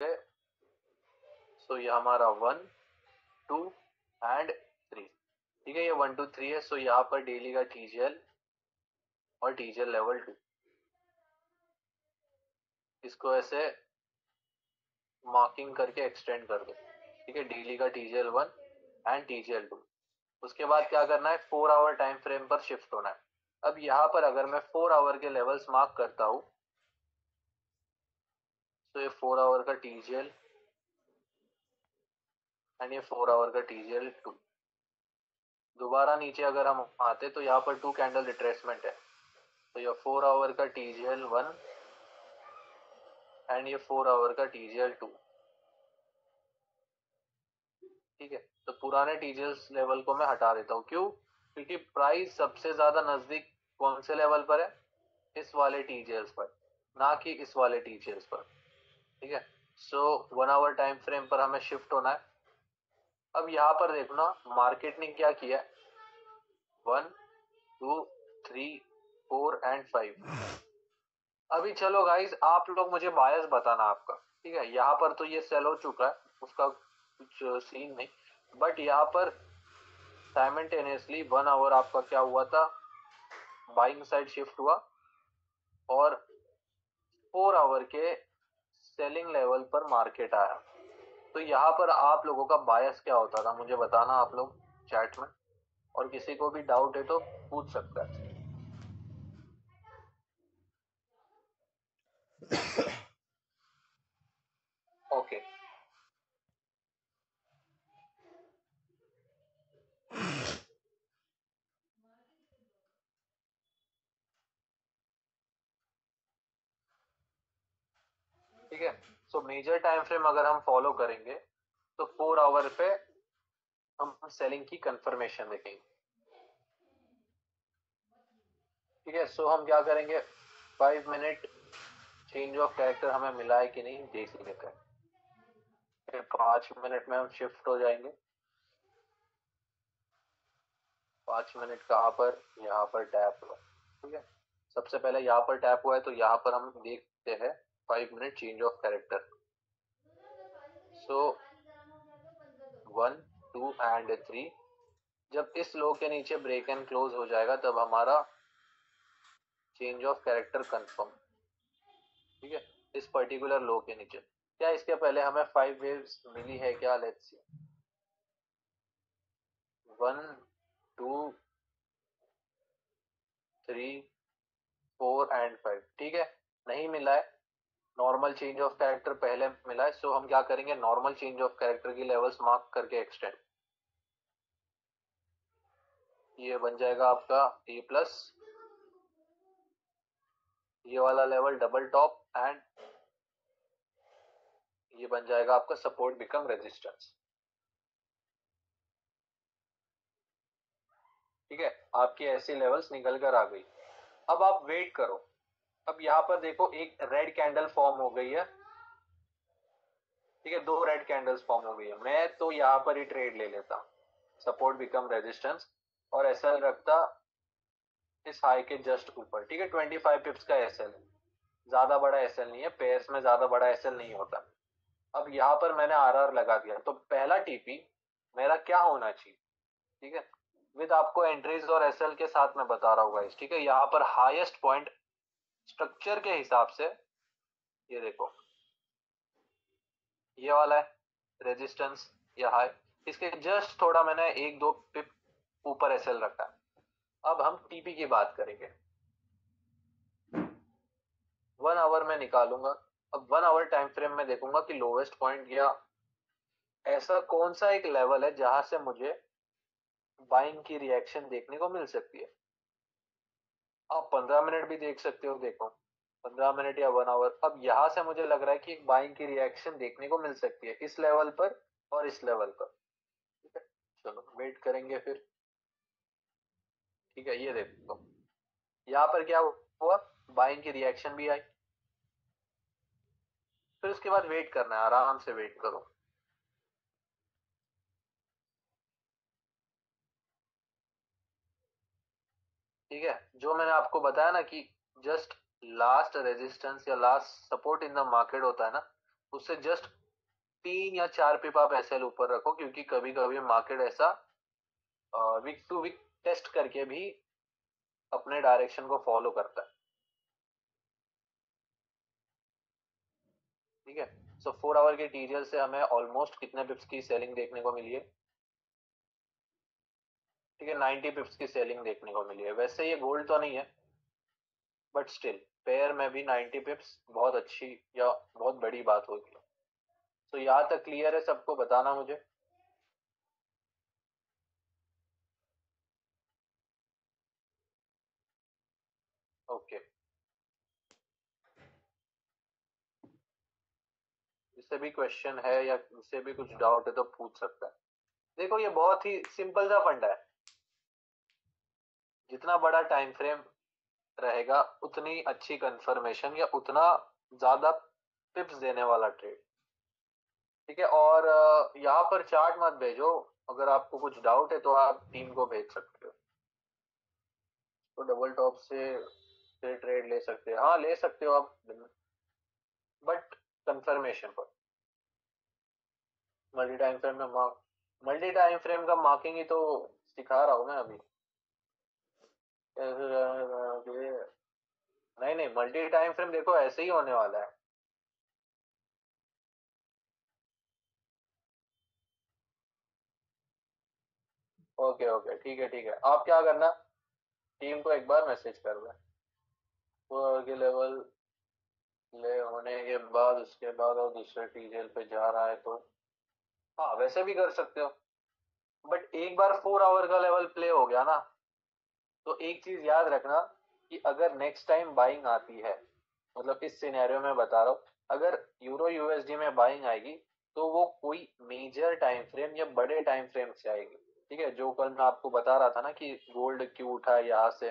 सो ये हमारा 1 2 एंड 3, ठीक है, ये 1 2 3 है। सो यहाँ पर डेली का टीजीएल और टीजीएल लेवल 2, इसको ऐसे मार्किंग करके एक्सटेंड कर दो, ठीक है, डेली का टीजीएल 1 एंड टीजीएल 2। उसके बाद क्या करना है, 4 आवर टाइम फ्रेम पर शिफ्ट होना है। अब यहाँ पर अगर मैं 4 आवर के लेवल्स मार्क करता हूँ, तो ये 4 आवर का टीजीएल एंड ये 4 आवर का टीजीएल 2। दोबारा नीचे अगर हम आते तो यहाँ पर 2 कैंडल रिट्रेसमेंट है, तो ये 4 आवर का टीजीएल 1 एंड ये 4 आवर का टीजीएल 2, ठीक है। तो पुराने टीजीएल लेवल को मैं हटा देता हूँ, क्यों? क्योंकि प्राइस सबसे ज्यादा नजदीक कौन से लेवल पर है, इस वाले टीजीएल्स पर, ना कि इस वाले टीजीएल्स पर, ठीक है। सो 1 आवर टाइम फ्रेम पर हमें शिफ्ट होना है। अब यहाँ पर देखना मार्केट ने क्या किया, 1 2 3 4 एंड 5। अभी चलो गाइस, आप लोग मुझे बायस बताना आपका, ठीक है। यहाँ पर तो ये सेल हो चुका है, उसका कुछ सीन नहीं, बट यहाँ पर साइमल्टेनियसली 1 आवर आपका क्या हुआ था, बाइंग साइड शिफ्ट हुआ, और 4 आवर के सेलिंग लेवल पर मार्केट आया। तो यहाँ पर आप लोगों का बायस क्या होता था, मुझे बताना आप लोग चैट में, और किसी को भी डाउट है तो पूछ सकता है। ओके, ठीक है। सो मेजर टाइम फ्रेम अगर हम फॉलो करेंगे तो 4 आवर पे हम सेलिंग की कंफर्मेशन देखेंगे, ठीक है। सो हम क्या करेंगे, 5 मिनट चेंज ऑफ कैरेक्टर हमें मिला है कि नहीं देख लेते हैं। फिर 5 मिनट में हम शिफ्ट हो जाएंगे। 5 मिनट कहाँ पर, यहाँ पर टैप हुआ, ठीक है। सबसे पहले यहाँ पर टैप हुआ है, तो यहाँ पर हम देखते हैं 5 minute change of character. So 1 2 and 3, जब इस लो के नीचे ब्रेक एंड क्लोज हो जाएगा तब हमारा चेंज ऑफ कैरेक्टर कंफर्म, ठीक है, इस पर्टिकुलर लो के नीचे। क्या इसके पहले हमें 5 वेव्स मिली है क्या, लेट्स सी। 1 2 3 4 एंड 5, ठीक है, नहीं मिला है। नॉर्मल चेंज ऑफ कैरेक्टर पहले मिला है, सो हम क्या करेंगे, नॉर्मल चेंज ऑफ कैरेक्टर की लेवल्स मार्क करके एक्सटेंड। ये बन जाएगा आपका ए प्लस, ये वाला लेवल डबल टॉप, एंड ये बन जाएगा आपका सपोर्ट बिकम रेजिस्टेंस, ठीक है। आपकी ऐसी लेवल्स निकल कर आ गई। अब आप वेट करो। अब यहाँ पर देखो एक रेड कैंडल फॉर्म हो गई है, ठीक है, 2 रेड कैंडल्स फॉर्म हो गई है। मैं तो यहाँ पर ही ट्रेड ले लेता, सपोर्ट बिकम रेजिस्टेंस, और एसएल रखता इस हाई के जस्ट ऊपर, ठीक है। 25 पिप्स का एसएल है, ज्यादा बड़ा एसएल नहीं है, पेयर्स में ज्यादा बड़ा एसएल नहीं होता। अब यहाँ पर मैंने आरआर लगा दिया, तो पहला टीपी मेरा क्या होना चाहिए, ठीक है, विद आपको एंट्रीज और एसएल के साथ मैं बता रहा हूँ गाइस, ठीक है। यहाँ पर हाईएस्ट पॉइंट स्ट्रक्चर के हिसाब से, ये देखो ये वाला है रेजिस्टेंस या हाई, इसके जस्ट थोड़ा मैंने 1 2 पिप ऊपर एसएल रखा है। अब हम टीपी की बात करेंगे, 1 आवर में निकालूंगा। अब 1 आवर टाइम फ्रेम में देखूंगा कि लोवेस्ट पॉइंट या ऐसा कौन सा एक लेवल है जहां से मुझे बाइंग की रिएक्शन देखने को मिल सकती है। आप 15 मिनट भी देख सकते हो, देखो 15 मिनट या 1 आवर। अब यहां से मुझे लग रहा है कि एक बाइंग की रिएक्शन देखने को मिल सकती है इस लेवल पर और इस लेवल पर, ठीक है। चलो वेट करेंगे फिर, ठीक है। ये देखो यहाँ पर क्या हुआ, बाइंग की रिएक्शन भी आई। फिर उसके बाद वेट करना है, आराम से वेट करो, ठीक है। जो मैंने आपको बताया ना कि जस्ट लास्ट रेजिस्टेंस या last support in the market होता है ना, उससे जस्ट 3 या 4 पिप आप एसएल ऊपर रखो, क्योंकि कभी कभी मार्केट ऐसा वीक टू वीक टेस्ट करके भी अपने डायरेक्शन को फॉलो करता है। ठीक है, सो 4 आवर के टीरियल से हमें ऑलमोस्ट कितने पिप्स की सेलिंग देखने को मिली है? ठीक है, 90 पिप्स की सेलिंग देखने को मिली है। वैसे ये गोल्ड तो नहीं है, बट स्टिल पेयर में भी 90 पिप्स बहुत अच्छी या बहुत बड़ी बात होगी। तो यहाँ तक क्लियर है सबको? बताना मुझे। ओके, इससे भी क्वेश्चन है या इससे भी कुछ डाउट है तो पूछ सकता है। देखो ये बहुत ही सिंपल सा फंडा है, जितना बड़ा टाइम फ्रेम रहेगा उतनी अच्छी कंफर्मेशन या उतना ज्यादा टिप्स देने वाला ट्रेड। ठीक है, और यहाँ पर चार्ट मत भेजो, अगर आपको कुछ डाउट है तो आप टीम को भेज सकते हो। तो डबल टॉप से ट्रेड ले सकते हैं, हाँ ले सकते हो आप, बट कंफर्मेशन पर। मल्टी टाइम फ्रेम का मार्किंग ही तो सिखा रहा हूँ मैं अभी। नहीं नहीं, मल्टी टाइम फ्रेम देखो ऐसे ही होने वाला है। ओके ओके, ठीक है ठीक है। आप क्या करना, टीम को एक बार मैसेज कर दें, वो के लेवल ले होने के बाद उसके बाद और दूसरे टीजेल पे जा रहा है तो हाँ वैसे भी कर सकते हो। बट एक बार 4 आवर का लेवल प्ले हो गया ना, तो एक चीज याद रखना कि अगर नेक्स्ट टाइम बाइंग आती है, मतलब इस सिनेरियो में बता रहा हूँ, अगर यूरो यूएसडी में बाइंग आएगी तो वो कोई मेजर टाइम फ्रेम या बड़े टाइम फ्रेम से आएगी। ठीक है, जो कल मैं आपको बता रहा था ना कि गोल्ड क्यों उठा है यहाँ से,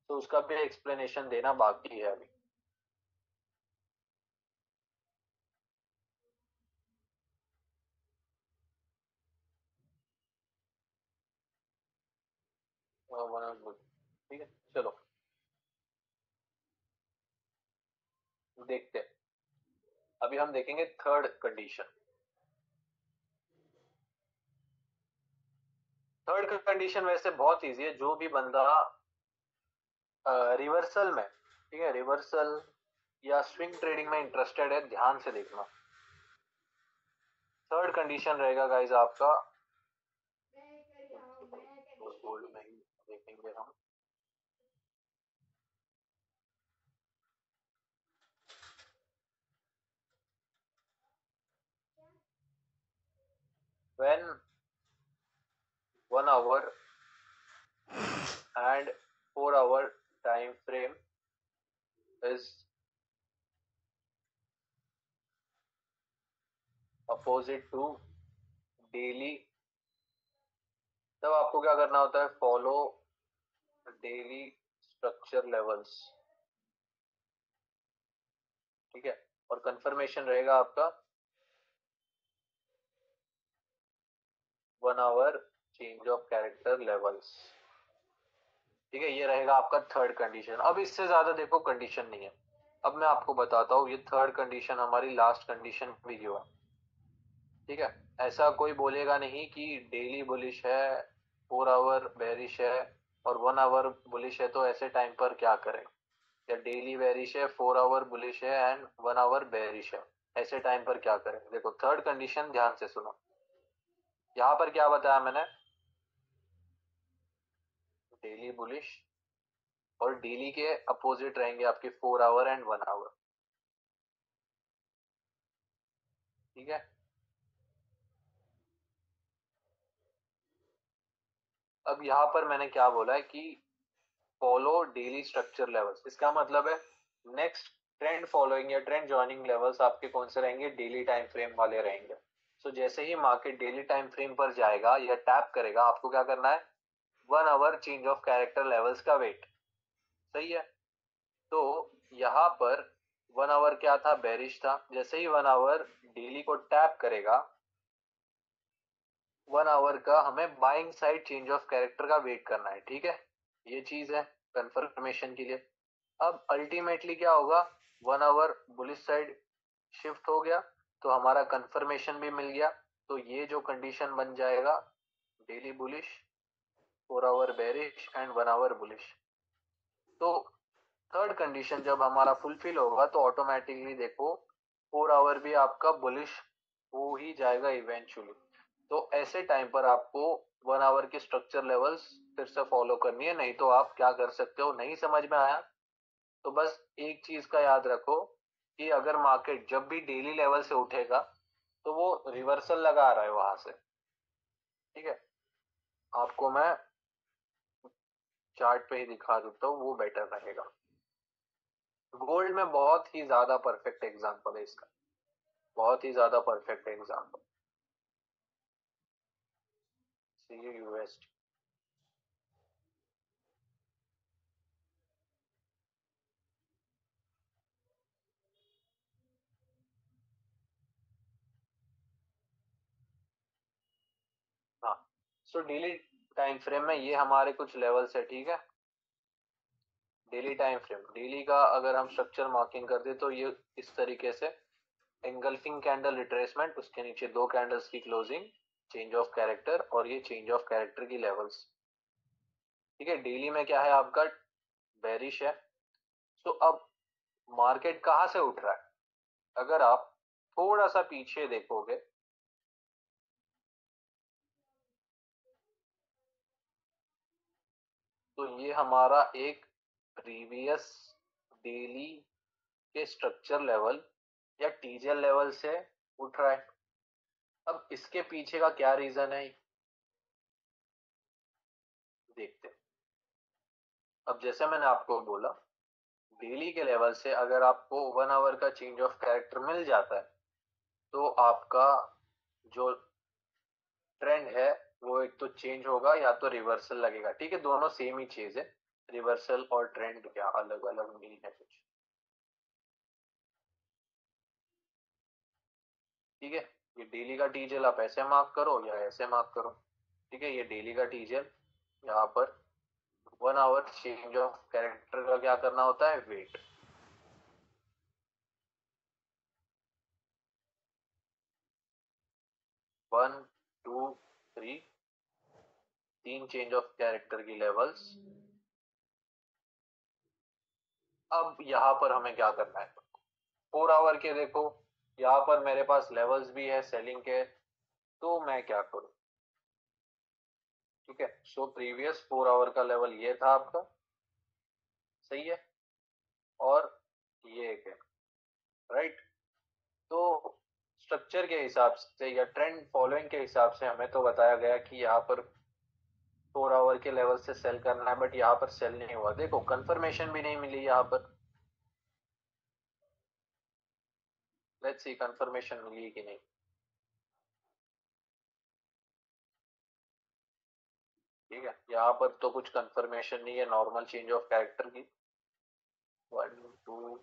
तो उसका भी एक्सप्लेनेशन देना बाकी है अभी। ठीक है, चलो देखते हैं। अभी हम देखेंगे थर्ड कंडीशन। थर्ड कंडीशन वैसे बहुत इजी है, जो भी बंदा रिवर्सल में, ठीक है, रिवर्सल या स्विंग ट्रेडिंग में इंटरेस्टेड है, ध्यान से देखना। थर्ड कंडीशन रहेगा गाइस आपका, गोल्ड में ही देखेंगे हम। When 1 hour and 4 hour time frame is opposite to daily, तब आपको क्या करना होता है? Follow daily structure levels. ठीक है, और कंफर्मेशन रहेगा आपका 1 hour change of character levels. ठीक है, ये रहेगा आपका थर्ड कंडीशन। अब इससे ज्यादा देखो कंडीशन नहीं है। अब मैं आपको बताता हूँ, ये थर्ड कंडीशन हमारी लास्ट कंडीशन भी क्यों है। ठीक है, ऐसा कोई बोलेगा नहीं कि डेली बुलिश है, 4 आवर बेरिश है और 1 आवर बुलिश है, तो ऐसे टाइम पर क्या करें? या डेली बेरिश है, 4 आवर बुलिश है एंड 1 आवर बेरिश है, ऐसे टाइम पर क्या करें? देखो थर्ड कंडीशन ध्यान से सुनो। यहाँ पर क्या बताया मैंने? डेली बुलिश और डेली के अपोजिट रहेंगे आपके 4 आवर एंड 1 आवर। ठीक है, अब यहाँ पर मैंने क्या बोला है कि फॉलो डेली स्ट्रक्चर लेवल्स। इसका मतलब है नेक्स्ट ट्रेंड फॉलोइंग या ट्रेंड ज्वाइनिंग लेवल्स आपके कौन से रहेंगे? डेली टाइम फ्रेम वाले रहेंगे। सो जैसे ही मार्केट डेली टाइम फ्रेम पर जाएगा या टैप करेगा, आपको क्या करना है? 1 hour change of character levels का वेट। सही है, तो यहाँ पर 1 आवर क्या था? बेरिश था। जैसे ही 1 आवर डेली को टैप करेगा, 1 आवर का हमें buying side change of character का वेट करना है। ठीक है, ये चीज है कंफर्मेशन के लिए। अब अल्टीमेटली क्या होगा? 1 आवर बुलिश साइड शिफ्ट हो गया तो हमारा कंफर्मेशन भी मिल गया। तो ये जो कंडीशन बन जाएगा daily bullish, 4 hour bearish and 1 hour bullish. तो थर्ड कंडीशन जब हमारा फुलफिल होगा तो ऑटोमेटिकली देखो 4 आवर भी आपका बुलिश हो ही जाएगा इवेंचुअली। तो ऐसे टाइम पर आपको 1 आवर की स्ट्रक्चर लेवल्स फिर से फॉलो करनी है। नहीं तो आप क्या कर सकते हो, नहीं समझ में आया तो बस एक चीज का याद रखो कि अगर मार्केट जब भी डेली लेवल से उठेगा तो वो रिवर्सल लगा रहा है वहां से। ठीक है, आपको मैं चार्ट पे ही दिखा देता हूँ, वो बेटर रहेगा। गोल्ड में बहुत ही ज्यादा परफेक्ट एग्जांपल है इसका, बहुत ही ज्यादा परफेक्ट एग्जांपल। यूएसडी, हाँ। सो डेली टाइम फ्रेम में ये हमारे कुछ लेवल्स है, ठीक है। डेली टाइम फ्रेम, डेली का अगर हम स्ट्रक्चर मार्किंग कर दे तो ये इस तरीके से एंगल्फिंग कैंडल रिट्रेसमेंट, उसके नीचे 2 कैंडल्स की क्लोजिंग, चेंज ऑफ कैरेक्टर और ये चेंज ऑफ कैरेक्टर की लेवल्स। ठीक है, डेली में क्या है आपका बेरिश है। तो अब मार्केट कहां से उठ रहा है, अगर आप थोड़ा सा पीछे देखोगे तो ये हमारा एक प्रीवियस डेली के स्ट्रक्चर लेवल या टीजीएल लेवल से उठ रहा है। अब इसके पीछे का क्या रीजन है देखते हैं। अब जैसे मैंने आपको बोला डेली के लेवल से अगर आपको 1 आवर का चेंज ऑफ कैरेक्टर मिल जाता है तो आपका जो ट्रेंड है वो एक तो चेंज होगा या तो रिवर्सल लगेगा। ठीक है, दोनों सेम ही चीज है, रिवर्सल और ट्रेंड क्या अलग अलग नहीं है कुछ। ठीक है, ये डेली का टीजेल आप ऐसे मार्क करो या ऐसे मार्क करो। ठीक है, ये डेली का टीजेल, यहाँ पर 1 आवर चेंज ऑफ कैरेक्टर का क्या करना होता है, वेट। 1 2 3, 3 चेंज ऑफ कैरेक्टर की लेवल्स। अब यहाँ पर हमें क्या करना है, 4 आवर के देखो यहाँ पर मेरे पास लेवल्स भी है सेलिंग के, तो मैं क्या करूं। ठीक है, सो प्रीवियस 4 आवर का लेवल ये था आपका, सही है, और ये एक है, राइट। तो स्ट्रक्चर के हिसाब से या ट्रेंड फॉलोइंग के हिसाब से हमें तो बताया गया कि यहाँ पर 4 आवर के लेवल से सेल करना है, बट यहाँ पर सेल नहीं हुआ। देखो कंफर्मेशन भी नहीं मिली यहाँ पर, लेट्स सी कंफर्मेशन मिली कि नहीं। ठीक है, यहाँ पर तो कुछ कंफर्मेशन नहीं है, नॉर्मल चेंज ऑफ कैरेक्टर की 1 2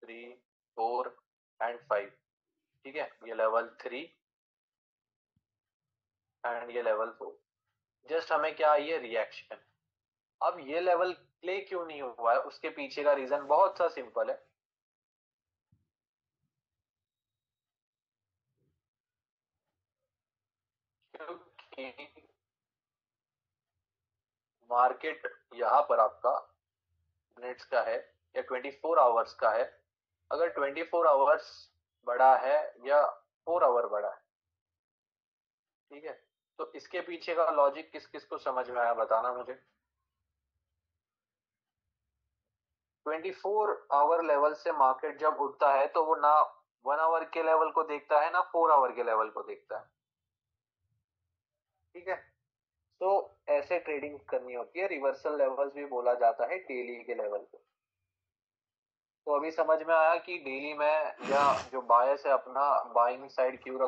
3 4 एंड 5। ठीक है, ये लेवल 3 एंड ये लेवल 4। जस्ट हमें क्या ये रिएक्शन। अब ये लेवल प्ले क्यों नहीं हुआ है, उसके पीछे का रीजन बहुत सा सिंपल है। क्योंकि मार्केट यहाँ पर आपका मिनट्स का है या 24 आवर्स का है। अगर 24 आवर्स बड़ा है या 4 आवर बड़ा है, ठीक है, तो इसके पीछे का लॉजिक किस किस को समझ में आया बताना मुझे। 24 आवर लेवल से मार्केट जब उठता है तो वो ना 1 आवर के लेवल को देखता है ना 4 आवर के लेवल को देखता है। ठीक है, तो ऐसे ट्रेडिंग करनी होती है, रिवर्सल लेवल्स भी बोला जाता है डेली के लेवल को। तो अभी समझ में आया कि डेली में या जो बायर्स है अपना बाइंग साइड क्यों